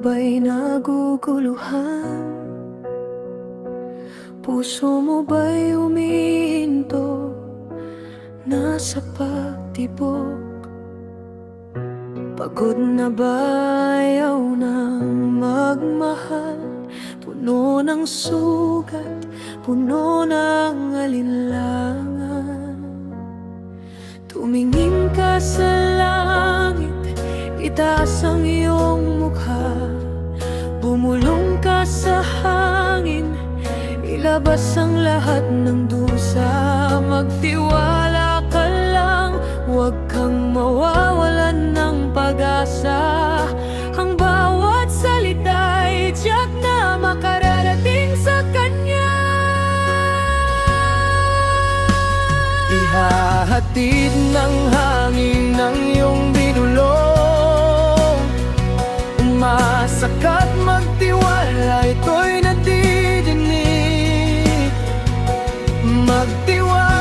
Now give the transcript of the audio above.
ba'y naguguluhan? Puso mo ba'y humihinto? Nasa pagtibok? Pagod na ba, ayaw na magmahal? Puno ng sugat, puno ng alinlangan. Tumingin ka sa langit, itaas ang iyong mukha. Bumulong ka sa hangin, ilabas ang lahat ng dusa. Magtiwala ka lang, huwag kang mawawalan ng pag-asa. Ang bawat salita'y tiyak na makararating sa Kanya. Ihahatid ng hangin ng iyong binulong. Umasa ka't magtiwala, ito'y nadidinig. Magtiwala